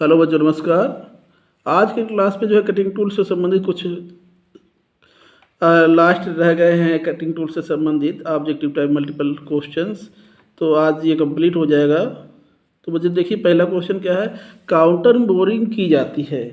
Hello बच्चों, नमस्कार। आज की क्लास में जो है कटिंग टूल से संबंधित कुछ लास्ट रह गए हैं। कटिंग टूल से संबंधित ऑब्जेक्टिव टाइप मल्टीपल क्वेश्चंस, तो आज ये कंप्लीट हो जाएगा। तो बच्चे देखिए, पहला क्वेश्चन क्या है। काउंटर बोरिंग की जाती है।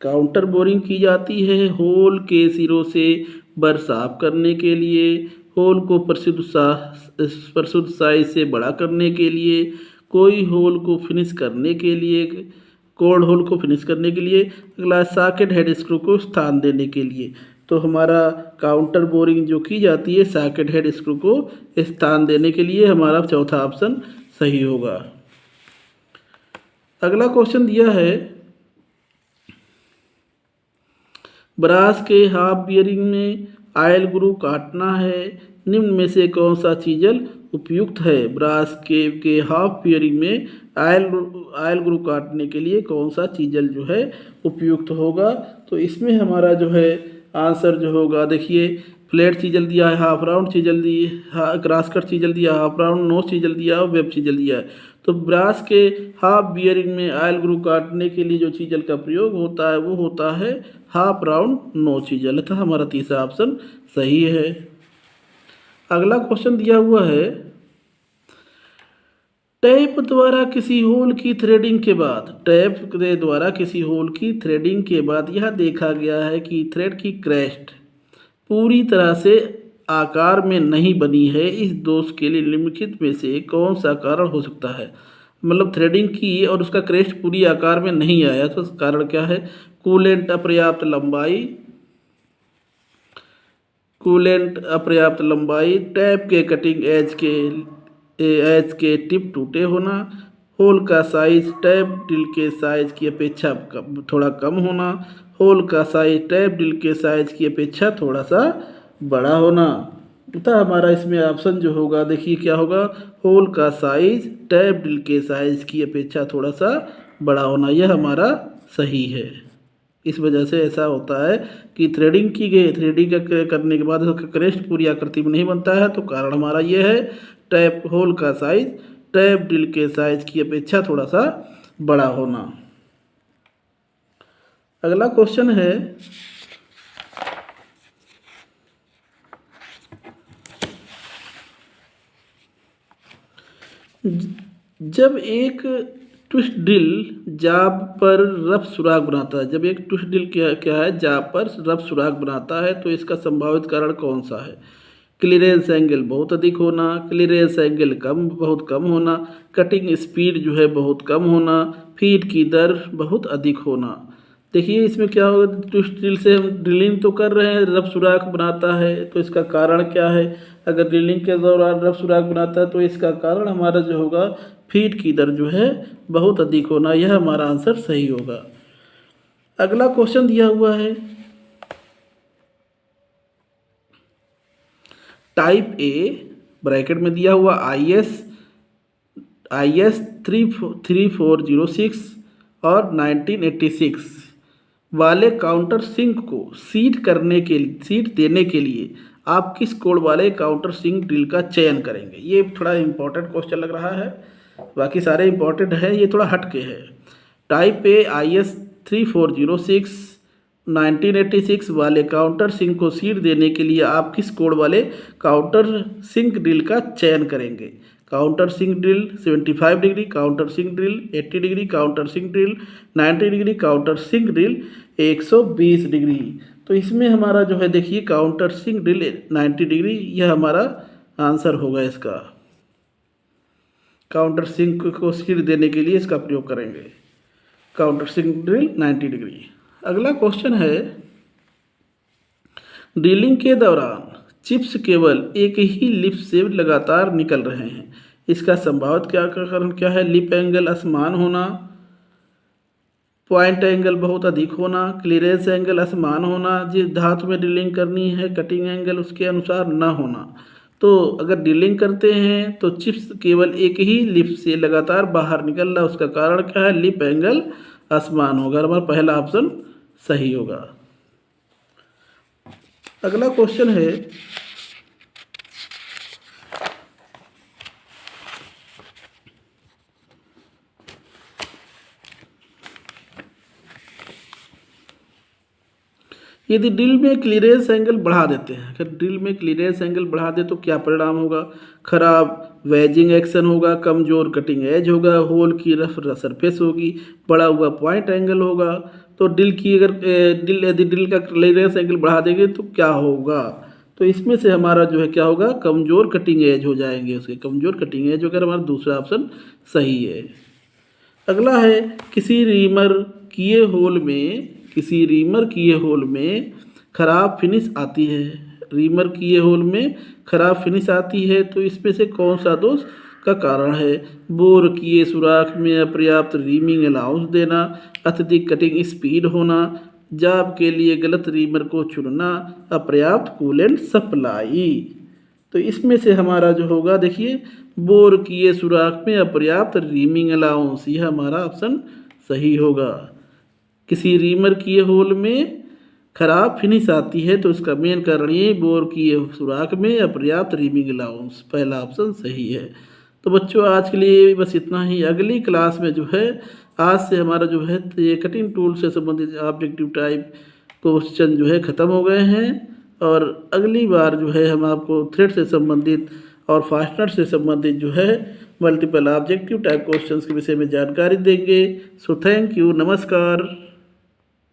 काउंटर बोरिंग की जाती है होल के सिरों से बर साफ करने के लिए, होल को प्रशुद्ध साइज से बड़ा करने के लिए, कोई होल को फिनिश करने के लिए, कोड होल को फिनिश करने के लिए, अगला सॉकेट हेड स्क्रू को स्थान देने के लिए। तो हमारा काउंटर बोरिंग जो की जाती है सॉकेट हेड स्क्रू को स्थान देने के लिए, हमारा चौथा ऑप्शन सही होगा। अगला क्वेश्चन दिया है, ब्रास के हाफ बियरिंग में आयल ग्रू काटना है, निम्न में से कौन सा चीजल उपयुक्त है। ब्रास के हाफ बियरिंग में आयल ग्रू काटने के लिए कौन सा चीजल जो है उपयुक्त होगा। तो इसमें हमारा जो है आंसर जो होगा, देखिए फ्लैट चीजल दिया है, हाफ राउंड चीजल दी, क्रॉस कट चीजल दिया, हाफ राउंड नोज चीजल दिया और वेब चीजल दिया है। तो ब्रास के हाफ बियरिंग में आयल ग्रू काटने के लिए जो चीजल का प्रयोग होता है वो होता है हाफ राउंड नोज चीजल, अतः हमारा तीसरा ऑप्शन सही है। अगला क्वेश्चन दिया हुआ है, टैप द्वारा किसी होल की थ्रेडिंग के बाद, टैप के द्वारा किसी होल की थ्रेडिंग के बाद यह देखा गया है कि थ्रेड की क्रेस्ट पूरी तरह से आकार में नहीं बनी है। इस दोष के लिए निम्नलिखित में से कौन सा कारण हो सकता है। मतलब थ्रेडिंग की और उसका क्रेस्ट पूरी आकार में नहीं आया, तो कारण क्या है। कूलेंट अपर्याप्त लंबाई, टैप के कटिंग एज के टिप टूटे होना, होल का साइज टैप ड्रिल के साइज की अपेक्षा थोड़ा कम होना, होल का साइज टैप ड्रिल के साइज की अपेक्षा थोड़ा सा बड़ा होना। तो हमारा इसमें ऑप्शन जो होगा, देखिए क्या होगा, होल का साइज टैप ड्रिल के साइज की अपेक्षा थोड़ा सा बड़ा होना, यह हमारा सही है। इस वजह से ऐसा होता है कि थ्रेडिंग की गई, थ्रेडिंग करने के बाद उसका क्रेस्ट पूरी आकृति में नहीं बनता है, तो कारण हमारा ये है टैप होल का साइज टैप ड्रिल के साइज की अपेक्षा थोड़ा सा बड़ा होना। अगला क्वेश्चन है, जब एक ट्विस्ट ड्रिल जाब पर रफ सुराख बनाता है, जब एक ट्विस्ट ड्रिल क्या है, जाब पर रफ सुराख बनाता है, तो इसका संभावित कारण कौन सा है। क्लीयरेंस एंगल बहुत अधिक होना, क्लीयरेंस एंगल बहुत कम होना, कटिंग स्पीड जो है बहुत कम होना, फीड की दर बहुत अधिक होना। देखिए इसमें क्या होगा, ट्विस्ट ड्रिल से हम ड्रिलिंग तो कर रहे हैं, रफ सुराख बनाता है, तो इसका कारण क्या है। अगर ड्रिलिंग के दौरान रफ सुराख बनाता है तो इसका कारण हमारा जो होगा फीड की दर जो है बहुत अधिक होना, यह हमारा आंसर सही होगा। अगला क्वेश्चन दिया हुआ है, टाइप ए ब्रैकेट में दिया हुआ IS 3406 और 1986 वाले काउंटर सिंक को सीट देने के लिए आप किस कोड वाले काउंटर सिंक ड्रिल का चयन करेंगे। ये थोड़ा इंपॉर्टेंट क्वेश्चन लग रहा है, बाकी सारे इंपॉर्टेंट है, ये थोड़ा हट के है। टाइप ए IS 3406 1986 वाले काउंटर सिंक को सीट देने के लिए आप किस कोड वाले काउंटर सिंक ड्रिल का चयन करेंगे। Countersink drill 75 degree, countersink drill 80 degree, countersink drill 90 degree, countersink drill 120 degree. तो इसमें हमारा जो है, देखिए काउंटर सिंक ड्रिल 90 डिग्री, यह हमारा आंसर होगा। इसका काउंटर सिंक को सीट देने के लिए इसका प्रयोग करेंगे, काउंटर सिंक ड्रिल 90 डिग्री। अगला क्वेश्चन है, ड्रिलिंग के दौरान चिप्स केवल एक ही लिप से लगातार निकल रहे हैं, इसका संभावित कारण क्या है। लिप एंगल असमान होना, पॉइंट एंगल बहुत अधिक होना, क्लीयरेंस एंगल असमान होना, जिस धातु में ड्रिलिंग करनी है कटिंग एंगल उसके अनुसार न होना। तो अगर ड्रिलिंग करते हैं तो चिप्स केवल एक ही लिप से लगातार बाहर निकल रहा है, उसका कारण क्या है, लिप एंगल असमान होगा। हमारा पहला ऑप्शन सही होगा। अगला क्वेश्चन है, यदि ड्रिल में क्लीयरेंस एंगल बढ़ा देते हैं, अगर ड्रिल में क्लीयरेंस एंगल बढ़ा दे तो क्या परिणाम होगा? खराब वेजिंग एक्शन होगा, कमज़ोर कटिंग एज होगा, होल की रफ सरफेस होगी, बढ़ा हुआ पॉइंट एंगल होगा। तो ड्रिल की अगर यदि ड्रिल का क्लीयरेंस एंगल बढ़ा देंगे तो क्या होगा? तो इसमें से हमारा जो है क्या होगा? कमज़ोर कटिंग एज हो जाएंगे, उसके कमज़ोर कटिंग एज होकर हमारा दूसरा ऑप्शन सही है। अगला है किसी रीमर किए होल में खराब फिनिश आती है। रीमर किए होल में खराब फिनिश आती है तो इसमें से कौन सा दोष का कारण है? बोर किए सुराख में अपर्याप्त रीमिंग अलाउंस देना, अत्यधिक कटिंग स्पीड होना, जॉब के लिए गलत रीमर को चुनना, अपर्याप्त कूलेंट सप्लाई। तो इसमें से हमारा जो होगा देखिए, बोर किए सुराख में अपर्याप्त रीमिंग अलाउंस, यह हमारा ऑप्शन सही होगा। किसी रीमर किए होल में खराब फिनिश आती है तो इसका मेन कारण ये बोर किए सुराख में अपर्याप्त रीमिंग अलाउंस, पहला ऑप्शन सही है। तो बच्चों आज के लिए बस इतना ही। अगली क्लास में जो है आज से हमारा जो है ये कटिंग टूल से संबंधित ऑब्जेक्टिव टाइप क्वेश्चन जो है ख़त्म हो गए हैं, और अगली बार जो है हम आपको थ्रेड से संबंधित और फास्टनर से संबंधित जो है मल्टीपल ऑब्जेक्टिव टाइप क्वेश्चंस के विषय में जानकारी देंगे। सो थैंक यू, नमस्कार।